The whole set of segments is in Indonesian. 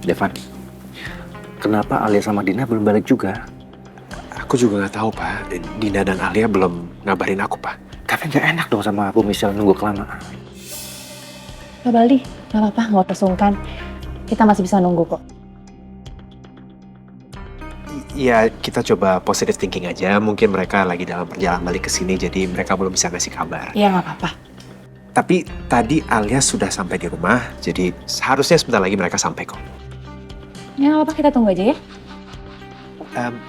Devan, kenapa Alia sama Dina belum balik juga? Aku juga nggak tahu, Pak. Dina dan Alia belum ngabarin aku, Pak. Tapi nggak enak dong sama Bu Michelle nunggu kelamaan. Pak Baldi, nggak apa-apa, nggak usah sungkan. Kita masih bisa nunggu kok. Iya, kita coba positive thinking aja. Mungkin mereka lagi dalam perjalanan balik ke sini, jadi mereka belum bisa ngasih kabar. Iya, nggak apa-apa. Tapi tadi Alia sudah sampai di rumah, jadi seharusnya sebentar lagi mereka sampai kok. Ya, nggak apa-apa, kita tunggu aja ya.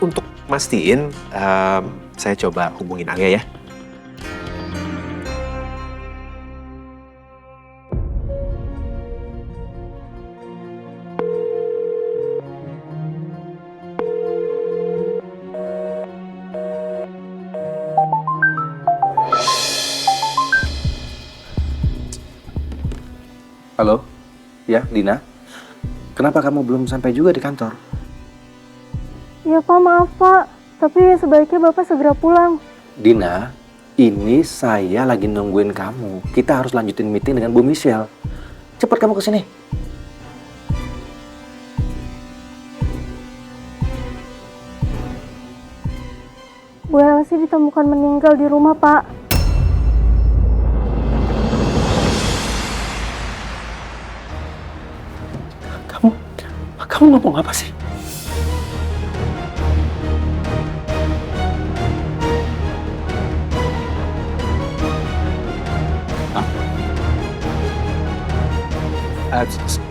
Untuk mastiin, saya coba hubungin Alia ya. Halo? Ya, Dina? Kenapa kamu belum sampai juga di kantor? Ya Pak, maaf Pak. Tapi sebaiknya Bapak segera pulang. Dina, ini saya lagi nungguin kamu. Kita harus lanjutin meeting dengan Bu Michelle. Cepat kamu ke sini. Bu Elsie ditemukan meninggal di rumah, Pak. Kamu ngomong apa sih?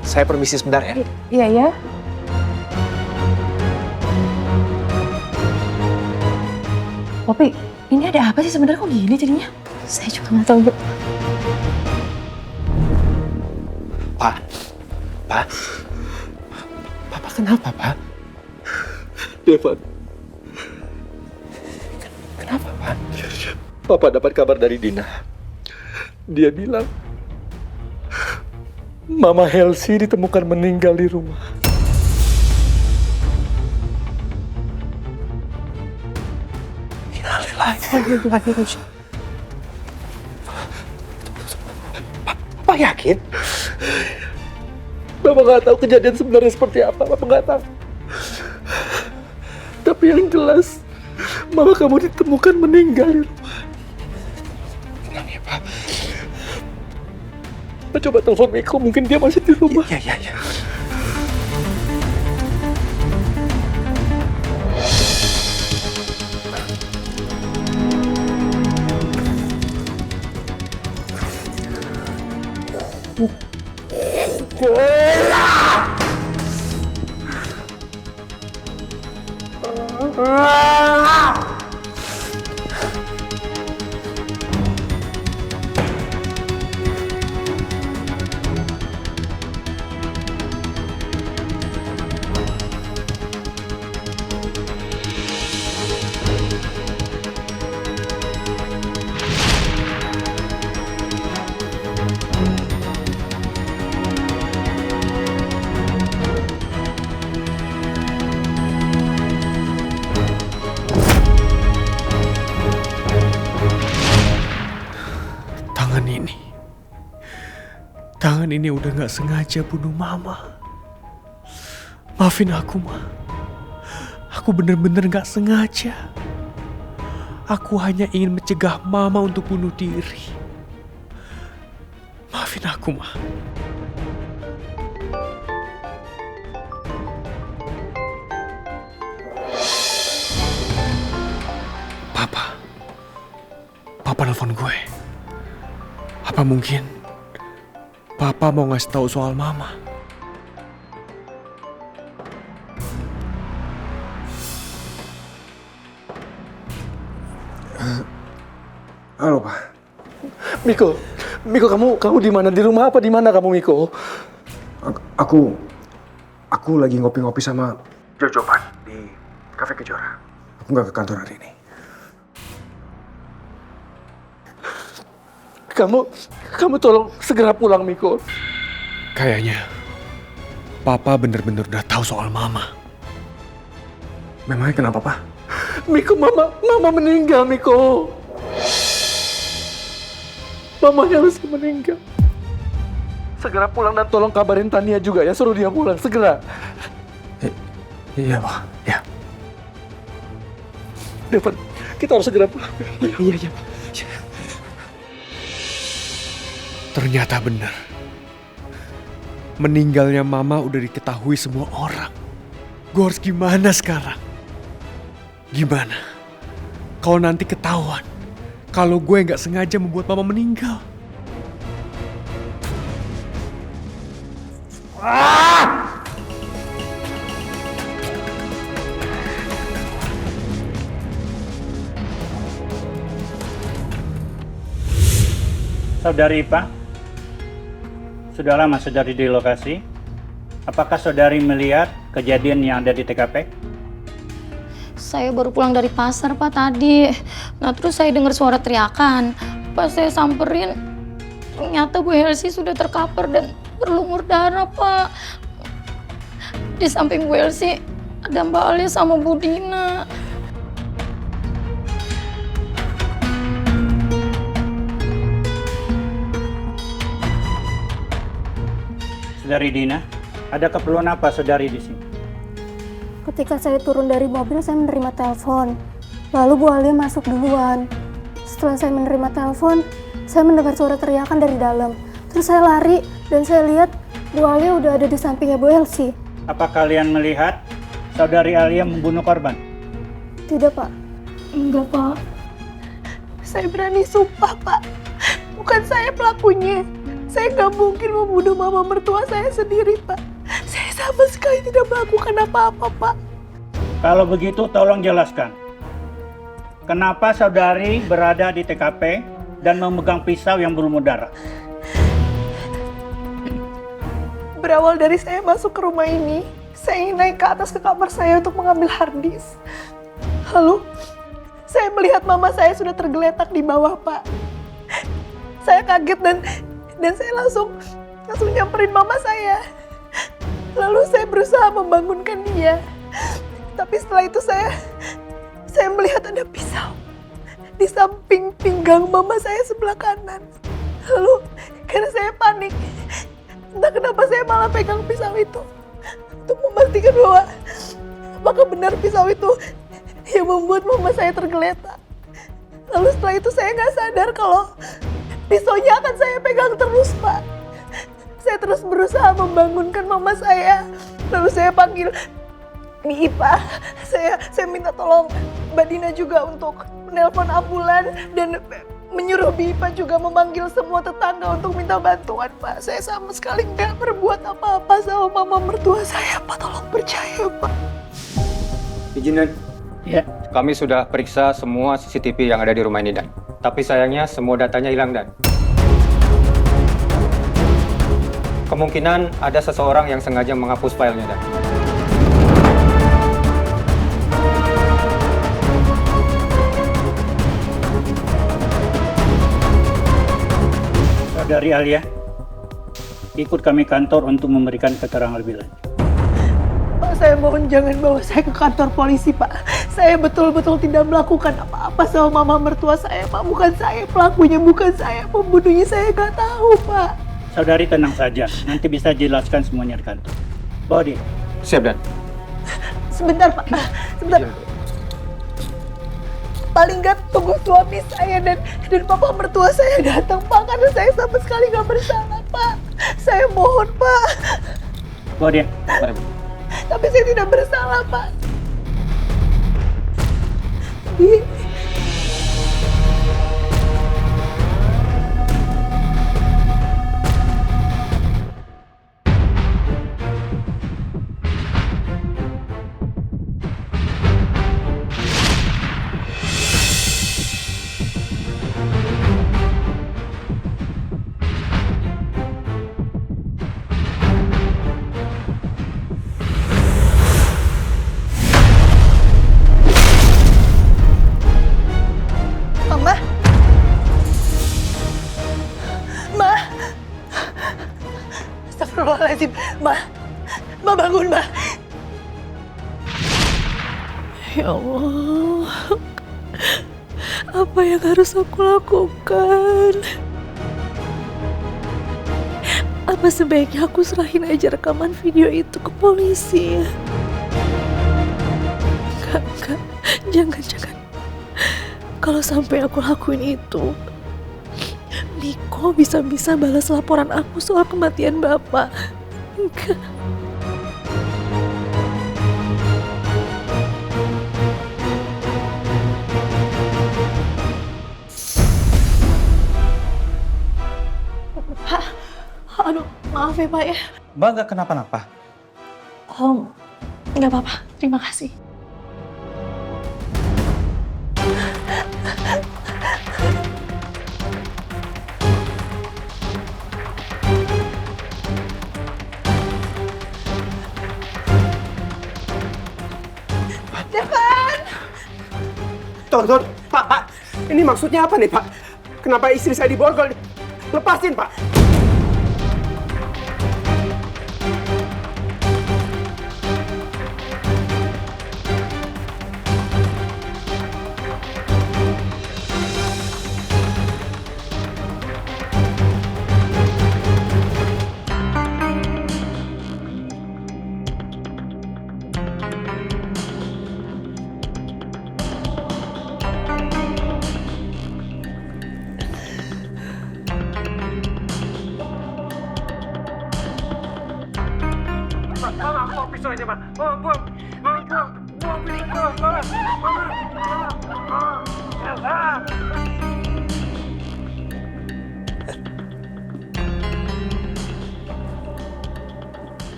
Saya permisi sebentar ya. Iya, ya. Popi, ini ada apa sih sebenarnya kok gini jadinya? Saya juga nggak tahu, Bu. Pak. Papa kenapa, Pak? Devan, Kenapa, Pak? Papa dapat kabar dari Dina. Dia bilang Mama Elsie ditemukan meninggal di rumah. Papa yakin? Papa nggak tahu kejadian sebenarnya seperti apa. Papa nggak tahu. Tapi yang jelas, Mama kamu ditemukan meninggal di rumah. Tenang ya, Pak. Kita coba telepon Miko, mungkin dia masih di rumah. Iya. Tangan ini udah gak sengaja bunuh Mama. Maafin aku, Ma. Aku bener-bener gak sengaja. Aku hanya ingin mencegah Mama untuk bunuh diri. Maafin aku, Ma. Papa nelfon gue. Apa mungkin Papa mau ngasih tahu soal Mama? Halo, Pak. Miko, kamu di mana? Di rumah apa di mana kamu, Miko? Aku lagi ngopi-ngopi sama Jojo, Pak, di Cafe Kejora. Aku nggak ke kantor hari ini. Kamu tolong segera pulang, Miko. Kayaknya Papa bener-bener udah tahu soal Mama. Memangnya kenapa, Pak? Miko, mama meninggal, Miko. Mamanya harus meninggal. Segera pulang dan tolong kabarin Tania juga ya, suruh dia pulang segera. Iya, Pak. Ya. Devan, kita harus segera pulang. Iya. Ternyata benar. Meninggalnya Mama udah diketahui semua orang. Gue harus gimana sekarang? Gimana kalau nanti ketahuan kalau gue nggak sengaja membuat Mama meninggal? Saudari Ipa, sudah lama saudari di lokasi. Apakah saudari melihat kejadian yang ada di TKP? Saya baru pulang dari pasar, Pak, tadi. Nah, terus saya dengar suara teriakan. Pas saya samperin, ternyata Bu Elsie sudah terkapar dan berlumur darah, Pak. Di samping Bu Elsie, ada Mbak Alia sama Bu Dina. Saudari Dina, ada keperluan apa saudari di sini? Ketika saya turun dari mobil, saya menerima telepon. Lalu Bu Alia masuk duluan. Setelah saya menerima telepon, saya mendengar suara teriakan dari dalam. Terus saya lari dan saya lihat Bu Alia udah ada di sampingnya Bu Elsie. Apa kalian melihat saudari Alia membunuh korban? Tidak, Pak. Enggak, Pak. Saya berani sumpah, Pak. Bukan saya pelakunya. Saya nggak mungkin membunuh mama mertua saya sendiri, Pak. Saya sama sekali tidak melakukan apa-apa, Pak. Kalau begitu tolong jelaskan. Kenapa saudari berada di TKP dan memegang pisau yang berlumur darah? Berawal dari saya masuk ke rumah ini, saya ingin naik ke atas ke kamar saya untuk mengambil harddisk. Lalu, saya melihat mama saya sudah tergeletak di bawah, Pak. Saya kaget dan saya langsung nyamperin mama saya. Lalu saya berusaha membangunkan dia. Tapi setelah itu saya melihat ada pisau di samping pinggang mama saya sebelah kanan. Lalu karena saya panik, entah kenapa saya malah pegang pisau itu untuk memastikan bahwa apakah benar pisau itu yang membuat mama saya tergeletak. Lalu setelah itu saya nggak sadar kalau pisaunya akan saya pegang terus, Pak. Saya terus berusaha membangunkan mama saya. Lalu saya panggil Mi Ipa. Saya minta tolong Mbak Dina juga untuk menelpon ambulan dan menyuruh Mi Ipa juga memanggil semua tetangga untuk minta bantuan, Pak. Saya sama sekali nggak berbuat apa-apa sama mama mertua saya, Pak. Tolong percaya, Pak. Izin, Dan. Ya. Kami sudah periksa semua CCTV yang ada di rumah ini, Dan. Tapi sayangnya semua datanya hilang, Dan. Kemungkinan ada seseorang yang sengaja menghapus filenya, Dan. Saudari Alia, ikut kami kantor untuk memberikan keterangan lebih lanjut. Pak, saya mohon jangan bawa saya ke kantor polisi, Pak. Saya betul-betul tidak melakukan apa-apa sama mama mertua saya, Pak. Bukan saya pelakunya, bukan saya pembunuhnya. Saya nggak tahu, Pak. Saudari tenang saja, nanti bisa jelaskan semuanya di kantor. Bawa dia. Siap, Dan. Sebentar, Pak. Sebentar. Paling nggak tunggu suami saya dan papa mertua saya datang, Pak. Karena saya sama sekali nggak bersalah, Pak. Saya mohon, Pak. Bawa dia. Mari, Bu. Tapi saya tidak bersalah, Pak. Mama? Ma? Astagfirullahaladzim. Ma bangun, Ma. Ya Allah. Apa yang harus aku lakukan? Apa sebaiknya aku serahin aja rekaman video itu ke polisi ya? Enggak. Jangan. Kalau sampai aku lakuin itu, Miko bisa-bisa balas laporan aku soal kematian Bapak. Enggak. Aduh, maaf ya Pak ya. Mbak nggak kenapa-napa? Nggak apa-apa, terima kasih. Tonton, Pak. Ini maksudnya apa nih, Pak? Kenapa istri saya diborgol? Lepasin, Pak.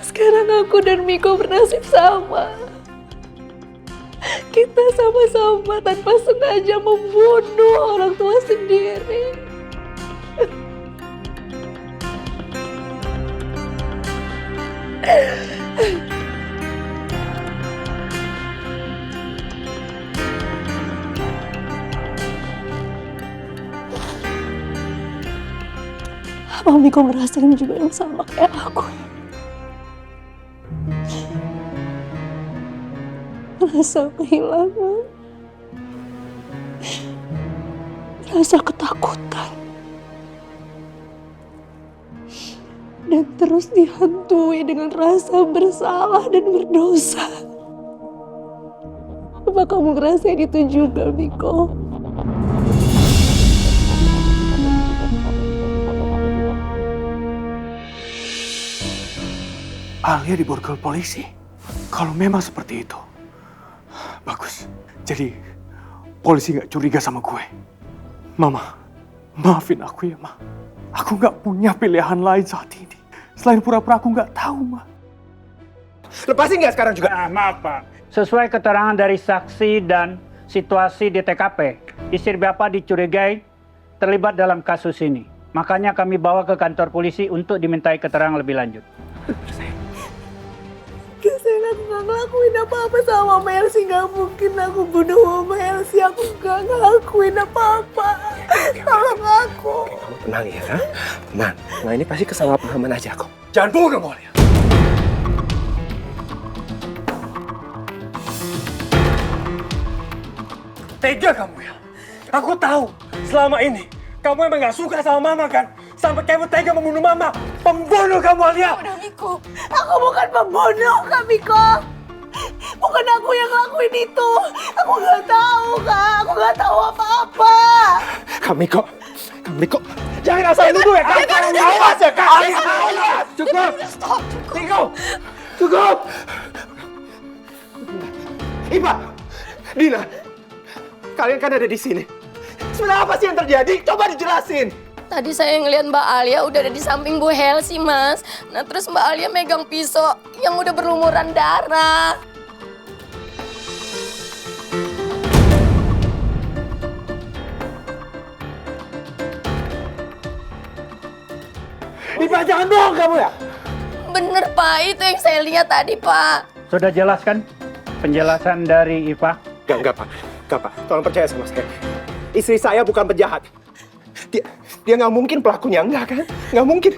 Sekarang aku dan Miko bernasib sama. Kita sama-sama tanpa sengaja membunuh orang tua sendiri. Apa Miko ngerasain juga yang sama kayak aku? Rasa kehilangan, rasa ketakutan, dan terus dihantui dengan rasa bersalah dan berdosa. Apa kamu ngerasain itu juga, Miko? Alia diborgol polisi. Kalau memang seperti itu, bagus. Jadi polisi nggak curiga sama gue. Mama, maafin aku ya, Ma. Aku nggak punya pilihan lain saat ini. Selain pura-pura aku nggak tahu, Ma. Lepasin nggak sekarang juga? Maaf Pak, sesuai keterangan dari saksi dan situasi di TKP, istri Bapak dicurigai terlibat dalam kasus ini. Makanya kami bawa ke kantor polisi untuk dimintai keterangan lebih lanjut. Saya nggak ngelakuin apa-apa sama Mama Elsie. Nggak mungkin aku bunuh Mama Elsie. Aku nggak ngelakuin apa-apa. Tolong aku. Kamu tenang ya, ha? Tenang. Nah ini pasti kesalahpahaman aja kok. Jangan bohong kamu, Alia. Tega kamu ya. Aku tahu selama ini kamu emang gak suka sama Mama kan? Sampai kamu tega membunuh Mama. Pembunuh kamu, Alia. Udah, Miko. Aku bukan pembunuh, Kak Miko. Bukan aku yang ngelakuin itu. Aku nggak tahu, Kak. Aku nggak tahu apa-apa. Kamiko. Jangan asal nuduh ya, Kak. Awas ya, Kak. Cukup. Miko. Cukup. Ipa. Dina. Kalian kan ada di sini. Sebenarnya apa sih yang terjadi? Coba dijelasin. Tadi saya ngeliat Mbak Alia udah ada di samping Bu Helsi, Mas. Nah terus Mbak Alia megang pisau yang udah berlumuran darah. Ipa, jangan bohong kamu ya. Bener Pak, itu yang saya lihat tadi Pak. Sudah jelas kan penjelasan dari Iva? Enggak, Pak. Tolong percaya sama saya. Istri saya bukan penjahat. Dia nggak mungkin pelakunya, enggak kan? Nggak mungkin.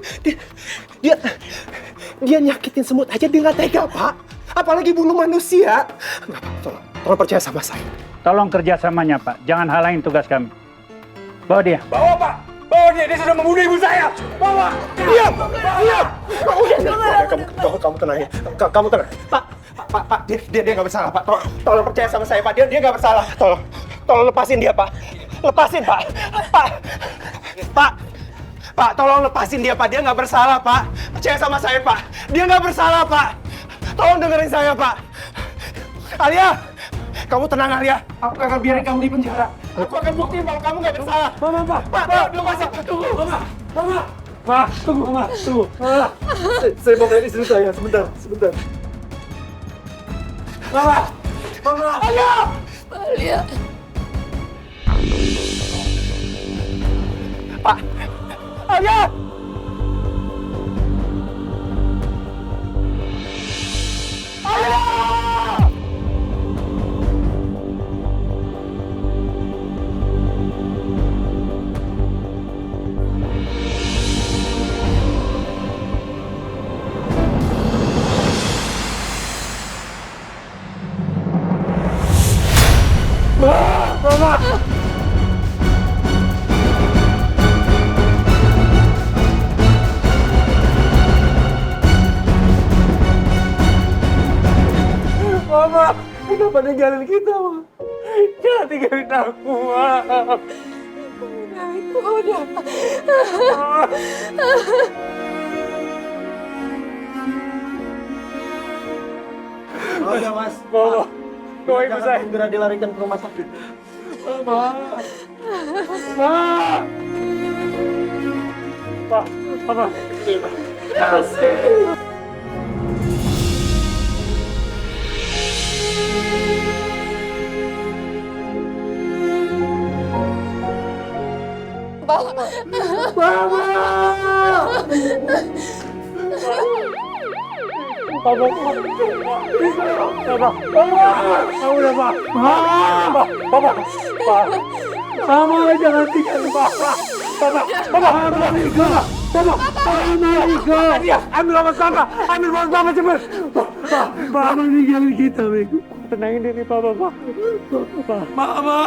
Dia nyakitin semut aja, dia nggak tega, Pak. Apalagi bunuh manusia. Enggak, Pak. Tolong percaya sama saya. Tolong kerjasamanya Pak, jangan halangin tugas kami. Bawa dia. Bawa, Pak! Bawa dia sudah membunuh ibu saya! Bawa! Diam! Diam! Kamu tenang ya. Kamu tenang. Pak, dia nggak bersalah, Pak. Tolong percaya sama saya, Pak. Dia nggak bersalah. Tolong lepasin dia, Pak. Lepasin, Pak. Pak, tolong lepasin dia, Pak. Dia nggak bersalah, Pak. Percaya sama saya, Pak. Dia nggak bersalah, Pak. Tolong dengerin saya, Pak. Alia! Kamu tenang, Alia. Aku akan biarin kamu di penjara. Aku akan buktiin bahwa kamu nggak bersalah. Mama, Pak, lepasin. Tunggu. Mama. Pak, tunggu, Mama. Tunggu. Saya mau lihat istri saya. Sebentar. Mama. Alia! Alia. Pak. Alia! Mama! Mama, kenapa ninggalin kita, Ma? Jangan tinggalin aku, Ma. Udah. Udah, Mas. Bawa ibu saya. Segera dilarikan ke rumah sakit. Mama. Mama, jangan tinggalin Papa. Papa, ambil obat Papa. Ambil obat Papa cepat. Papa tinggalin kita, Bego. Tenangin diri Papa, Mama.